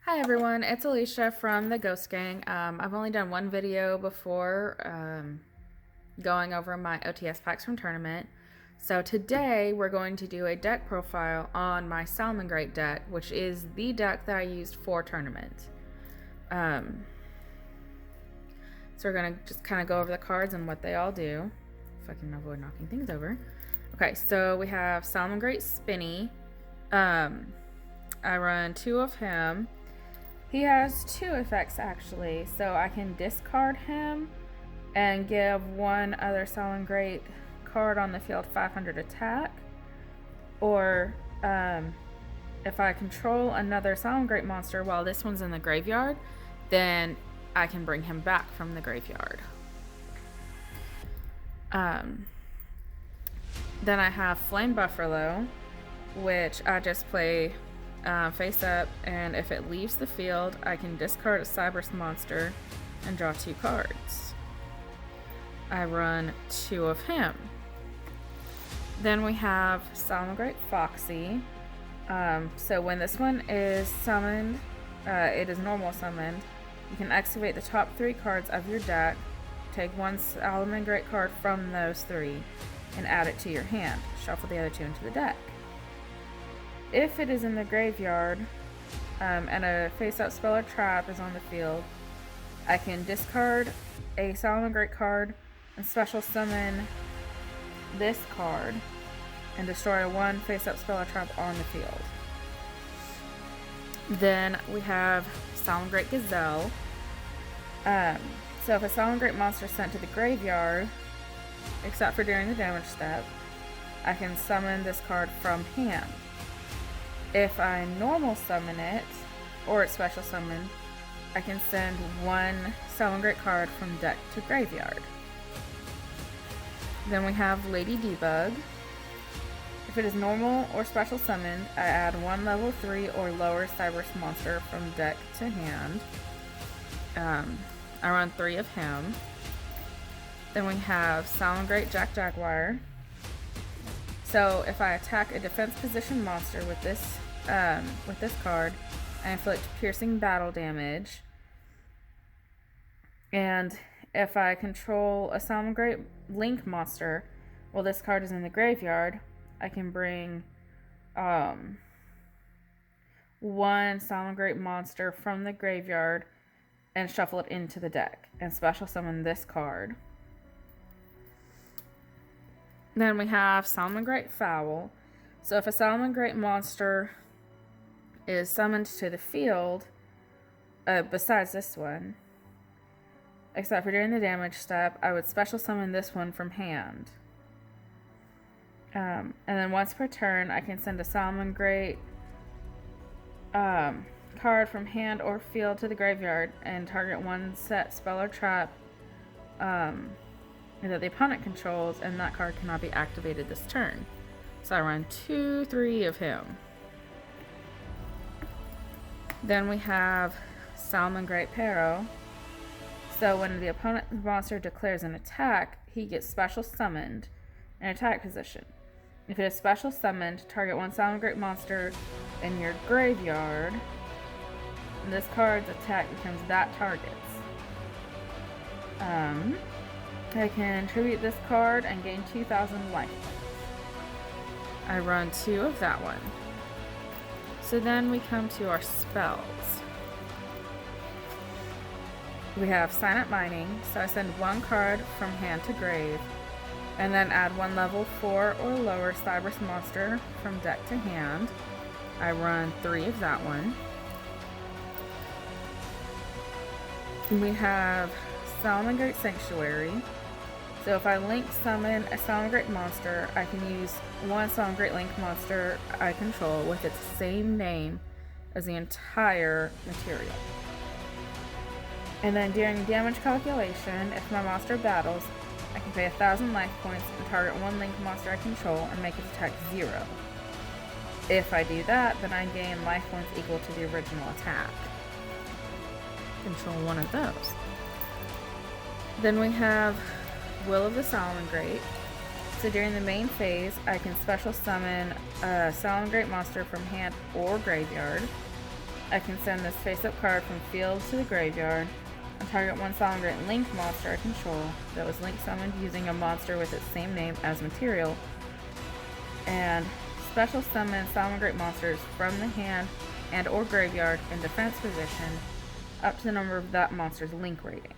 Hi everyone, it's Alicia from the Ghost Gang. I've only done one video before going over my OTS packs from tournament. So today we're going to do a deck profile on my Salamangreat deck, which is the deck that I used for tournament. So we're going to just kind of go over the cards and what they all do, if I can avoid knocking things over. Okay, so we have Salamangreat Spinny. I run 2 of him. He has 2 effects actually, so I can discard him and give one other Salamangreat card on the field 500 attack, or if I control another Salamangreat monster while this one's in the graveyard, then I can bring him back from the graveyard. Then I have Flame Buffalo, which I just play face up, and if it leaves the field, I can discard a Cyberse monster and draw 2 cards. I run 2 of him. Then we have Salamangreat Foxy. So when this one is summoned, it is normal summoned. You can activate the top 3 cards of your deck, take one Salamangreat card from those 3, and add it to your hand. Shuffle the other 2 into the deck. If it is in the graveyard and a face-up spell or trap is on the field, I can discard a Salamangreat card and special summon this card and destroy one face-up spell or trap on the field. Then we have Salamangreat Gazelle. So if a Salamangreat monster is sent to the graveyard, except for during the damage step, I can summon this card from hand. If I normal summon it, or it's special summoned, I can send one Salamangreat card from deck to graveyard. Then we have Lady Debug. If it is normal or special summoned, I add one level 3 or lower Cyberse monster from deck to hand. I run 3 of him. Then we have Salamangreat Jaguar. So if I attack a defense position monster with this card, I inflict piercing battle damage. And if I control a Salamangreat Link monster while this card is in the graveyard, I can bring one Salamangreat monster from the graveyard and shuffle it into the deck and special summon this card. Then we have Salamangreat Fowl. So if a Salamangreat monster is summoned to the field, besides this one, except for during the damage step, I would special summon this one from hand. And then once per turn, I can send a Salamangreat card from hand or field to the graveyard and target one set spell or trap that the opponent controls, and that card cannot be activated this turn. So I run 3 of him. Then we have Salamangreat Pero. So when the opponent's monster declares an attack, he gets special summoned in attack position. If it is special summoned, target one Salamangreat monster in your graveyard, and this card's attack becomes that target's. I can tribute this card and gain 2,000 life. I run 2 of that one. So then we come to our spells. We have Silent Mining, so I send one card from hand to grave, and then add one level 4 or lower Cyberse monster from deck to hand. I run 3 of that one. We have Salamangreat Sanctuary. So if I link summon a Salamangreat monster, I can use one Salamangreat Link monster I control with its same name as the entire material. And then during damage calculation, if my monster battles, I can pay 1,000 life points and target one Link monster I control and make its attack 0. If I do that, then I gain life points equal to the original attack. Control one of those. Then we have Will of the Salamangreat. So during the main phase, I can special summon a Salamangreat monster from hand or graveyard. I can send this face-up card from field to the graveyard and target one Salamangreat Link monster I control that was Link summoned using a monster with its same name as material, and special summon Salamangreat monsters from the hand and or graveyard in defense position up to the number of that monster's Link rating.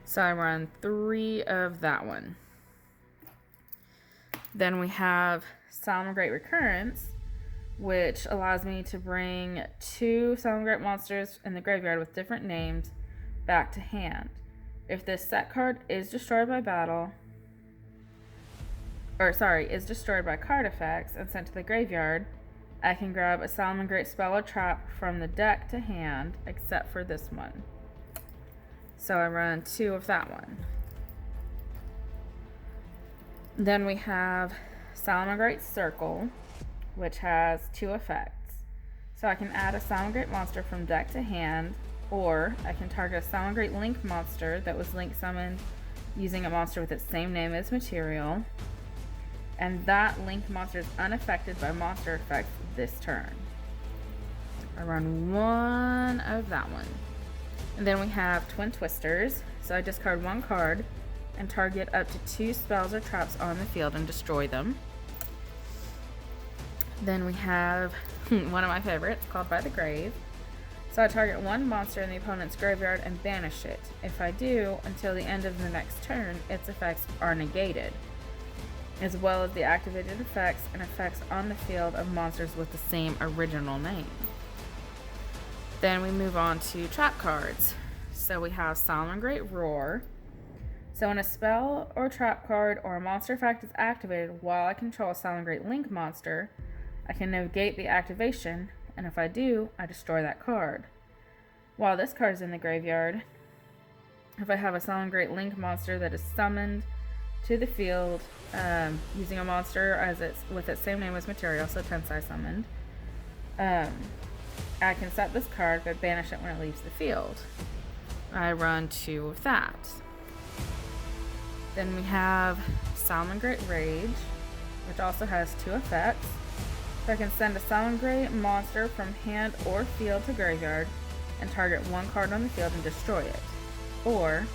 So I run 3 of that one. Then we have Salamangreat Recurrence, which allows me to bring 2 Salamangreat monsters in the graveyard with different names back to hand. If this set card is destroyed by is destroyed by card effects and sent to the graveyard, I can grab a Salamangreat spell or trap from the deck to hand, except for this one. So I run 2 of that one. Then we have Salamangreat Circle, which has 2 effects. So I can add a Salamangreat monster from deck to hand, or I can target a Salamangreat Link monster that was Link summoned using a monster with its same name as material, and that Link monster is unaffected by monster effects this turn. I run 1 of that one. And then we have Twin Twisters. So I discard 1 card and target up to 2 spells or traps on the field and destroy them. Then we have one of my favorites, called By the Grave. So I target 1 monster in the opponent's graveyard and banish it. If I do, until the end of the next turn, its effects are negated, as well as the activated effects and effects on the field of monsters with the same original name. Then we move on to trap cards. So we have Salamangreat Roar. So when a spell or trap card or a monster effect is activated while I control a Salamangreat Link monster, I can negate the activation, and if I do, I destroy that card. While this card is in the graveyard, if I have a Salamangreat Link monster that is summoned to the field using a monster with its same name as material, so Tensai summoned, I can set this card but banish it when it leaves the field. I run 2 of that. Then we have Salamangreat Rage, which also has 2 effects. So I can send a Salamangreat monster from hand or field to graveyard and target 1 card on the field and destroy it. Or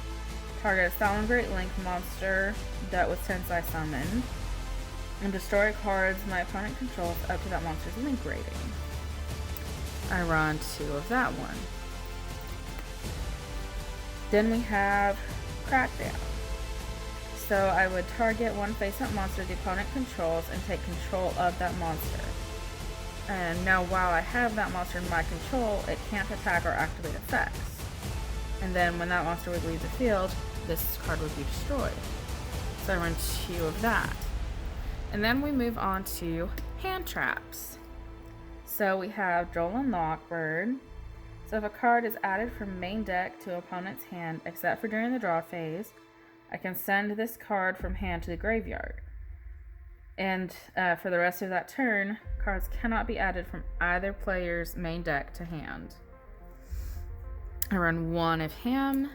target a Salamangreat Link monster that was Tensai summoned and destroy cards my opponent controls up to that monster's Link rating. I run 2 of that one. Then we have Crackdown. So I would target 1 face-up monster the opponent controls and take control of that monster. And now while I have that monster in my control, it can't attack or activate effects. And then when that monster would leave the field, this card would be destroyed. So I run 2 of that. And then we move on to hand traps. So we have Droll and Lockbird. So if a card is added from main deck to opponent's hand, except for during the draw phase, I can send this card from hand to the graveyard. And for the rest of that turn, cards cannot be added from either player's main deck to hand. I run 1 of him.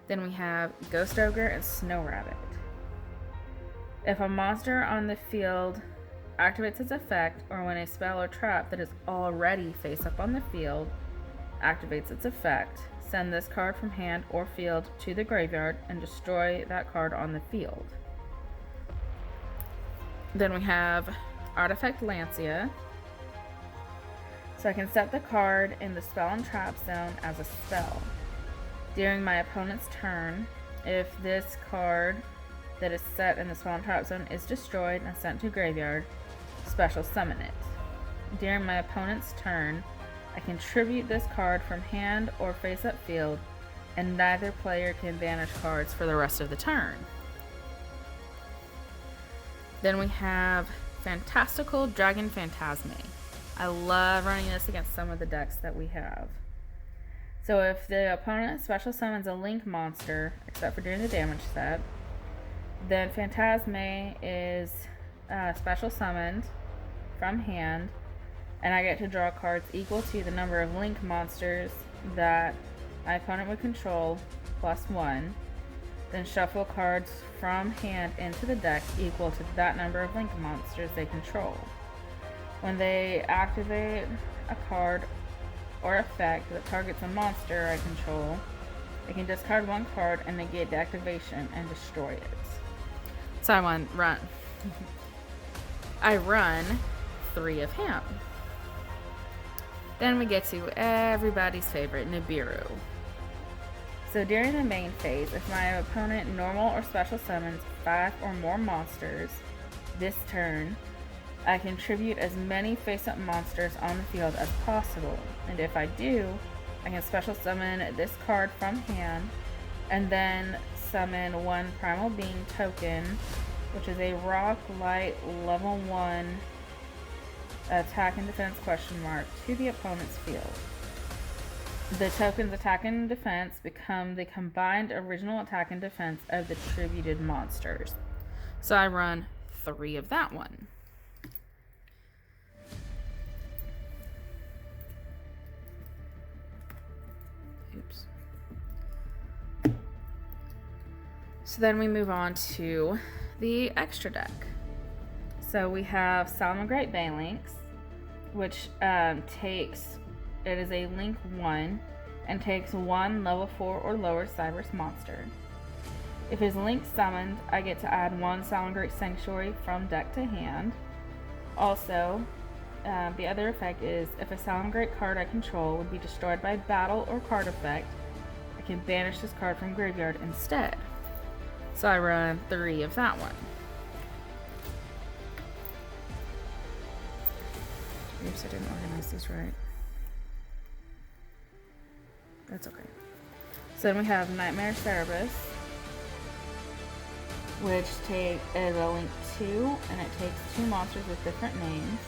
Then we have Ghost Ogre and Snow Rabbit. If a monster on the field activates its effect, or when a spell or trap that is already face up on the field activates its effect, send this card from hand or field to the graveyard and destroy that card on the field. Then we have Artifact Lancia. So I can set the card in the spell and trap zone as a spell. During my opponent's turn, if this card that is set in the spell and trap zone is destroyed and sent to graveyard, special summon it. During my opponent's turn, I can tribute this card from hand or face-up field, and neither player can banish cards for the rest of the turn. Then we have Fantastical Dragon Phantasme. I love running this against some of the decks that we have. So if the opponent special summons a Link monster, except for during the damage step, then Phantasme is special summoned from hand, and I get to draw cards equal to the number of Link monsters that my opponent would control plus 1, then shuffle cards from hand into the deck equal to that number of Link monsters they control. When they activate a card or effect that targets a monster I control, I can discard one card and negate the activation and destroy it. So I run. I run 3 of him. Then we get to everybody's favorite, Nibiru. So during the main phase, if my opponent normal or special summons 5 or more monsters this turn, I can tribute as many face-up monsters on the field as possible. And if I do, I can special summon this card from hand, and then summon 1 Primal Being token, which is a Rock Light level 1 attack and defense ? To the opponent's field. The token's attack and defense become the combined original attack and defense of the tributed monsters. So I run 3 of that one. Oops. So then we move on to the extra deck. So we have Salamangreat Banelinx, which it is a link 1 and takes 1 level 4 or lower Cyberse monster. If it is link summoned, I get to add 1 Salamangreat Sanctuary from deck to hand. Also, the other effect is if a Salamangreat card I control would be destroyed by battle or card effect, I can banish this card from graveyard instead. So I run 3 of that one. Oops, I didn't organize these right. That's okay. So then we have Nightmare Cerebus, which is a link 2, and it takes 2 monsters with different names.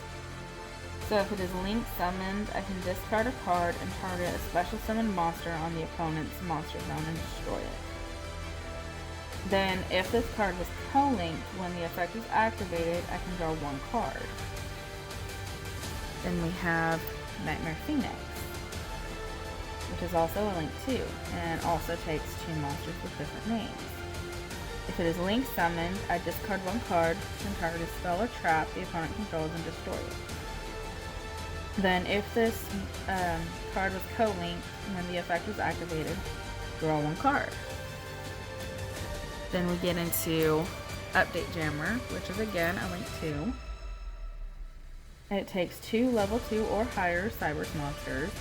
So if it is link summoned, I can discard a card and target a special summoned monster on the opponent's monster zone and destroy it. Then if this card was co-linked, when the effect is activated, I can draw 1 card. Then we have Nightmare Phoenix, which is also a link 2, and also takes 2 monsters with different names. If it is link summoned, I discard 1 card and target a spell or trap the opponent controls and destroy it. Then if this card was co-linked, when the effect was activated, draw 1 card. Then we get into Update Jammer, which is again a link 2. It takes 2 level 2 or higher Cyberse monsters.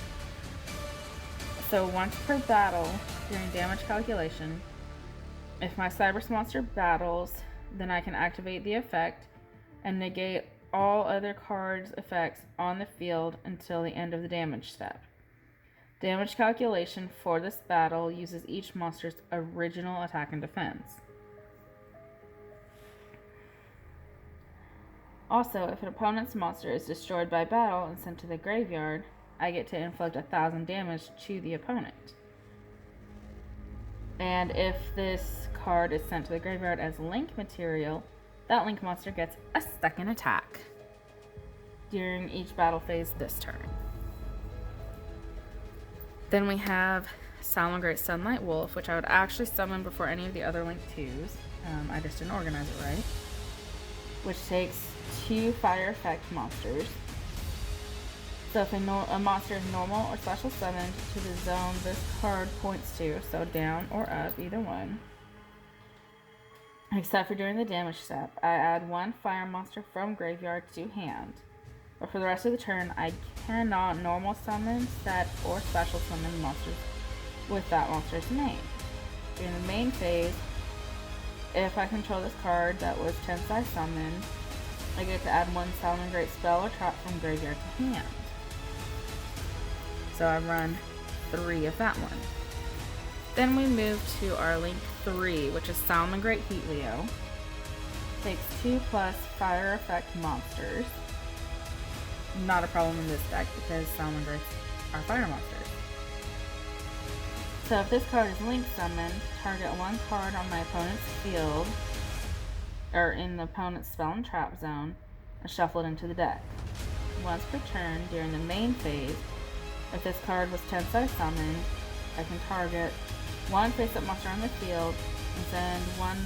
So once per battle, during damage calculation, if my Cyberse monster battles, then I can activate the effect and negate all other cards' effects on the field until the end of the damage step. Damage calculation for this battle uses each monster's original attack and defense. Also, if an opponent's monster is destroyed by battle and sent to the graveyard, I get to inflict 1,000 damage to the opponent. And if this card is sent to the graveyard as link material, that link monster gets a second attack during each battle phase this turn. Then we have Salamangreat Sunlight Wolf, which I would actually summon before any of the other link 2s. I just didn't organize it right. Which takes 2 fire effect monsters. So if a monster is normal or special summoned to the zone this card points to, so down or up, either one, except for during the damage step, I add 1 fire monster from graveyard to hand. But for the rest of the turn, I cannot normal summon, set, or special summon monsters with that monster's name. During the main phase, if I control this card that was Tensai summoned, I get to add 1 Salamangreat spell or trap from graveyard to hand. So I run 3 of that one. Then we move to our link 3, which is Salamangreat Heatleo. Takes 2+ fire effect monsters. Not a problem in this deck because Salamangreats are fire monsters. So if this card is link summoned, target 1 card on my opponent's field, or in the opponent's spell and trap zone, and shuffle it into the deck. Once per turn, during the main phase, if this card was Tensai summoned, I can target 1 face-up monster on the field and send 1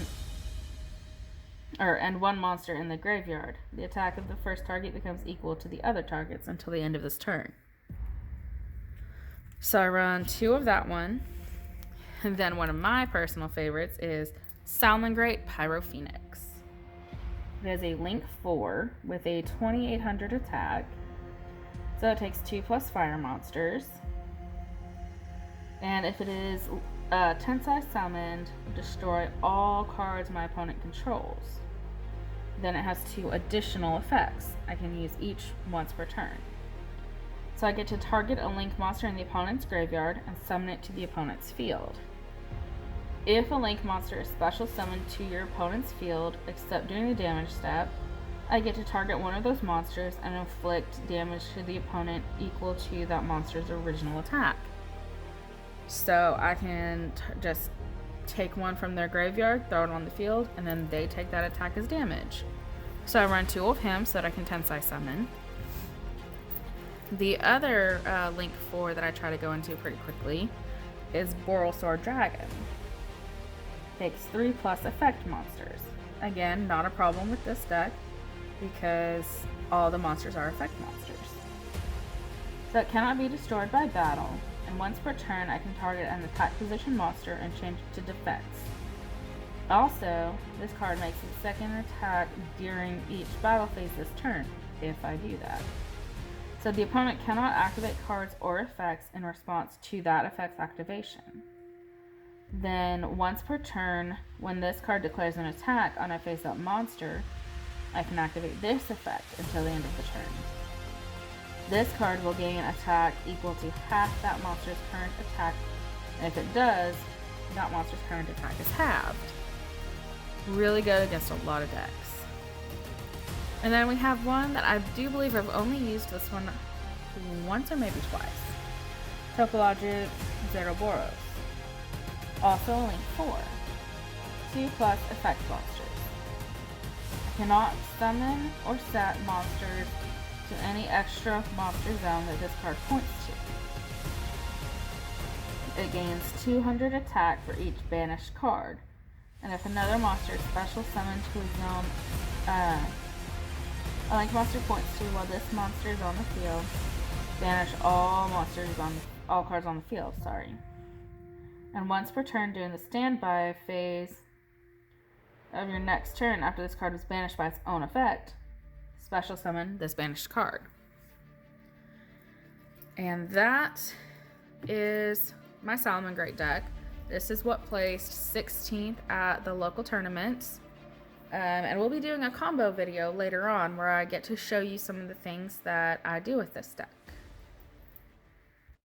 and one monster in the graveyard. The attack of the first target becomes equal to the other targets until the end of this turn. So I run 2 of that one. And then one of my personal favorites is Salamangreat Pyro Phoenix. It has a Link 4 with a 2800 attack. So it takes 2 plus fire monsters. And if it is Tensai summoned, destroy all cards my opponent controls. Then it has 2 additional effects. I can use each once per turn. So I get to target a Link monster in the opponent's graveyard and summon it to the opponent's field. If a Link monster is special summoned to your opponent's field, except during the damage step, I get to target one of those monsters and inflict damage to the opponent equal to that monster's original attack. So I can just take one from their graveyard, throw it on the field, and then they take that attack as damage. So I run 2 of him so that I can Tensai summon. The other Link 4 that I try to go into pretty quickly is Borrelsword Dragon. Takes 3 plus effect monsters. Again, not a problem with this deck because all the monsters are effect monsters. So it cannot be destroyed by battle, and once per turn I can target an attack position monster and change it to defense. Also, this card makes a second attack during each battle phase this turn, if I do that. So the opponent cannot activate cards or effects in response to that effect's activation. Then, once per turn, when this card declares an attack on a face-up monster, I can activate this effect until the end of the turn. This card will gain attack equal to half that monster's current attack, and if it does, that monster's current attack is halved. Really good against a lot of decks. And then we have one that I do believe I've only used this one once or maybe twice. Topologic Zeroboros. Also a Link 4. 2 plus effect monsters. I cannot summon or set monsters to any extra monster zone that this card points to. It gains 200 attack for each banished card. And if another monster is special summoned to a zone a Link monster points to while this monster is on the field, banish all cards on the field, And once per turn during the standby phase of your next turn after this card was banished by its own effect, special summon this banished card. And that is my Salamangreat deck. This is what placed 16th at the local tournaments. And we'll be doing a combo video later on where I get to show you some of the things that I do with this deck.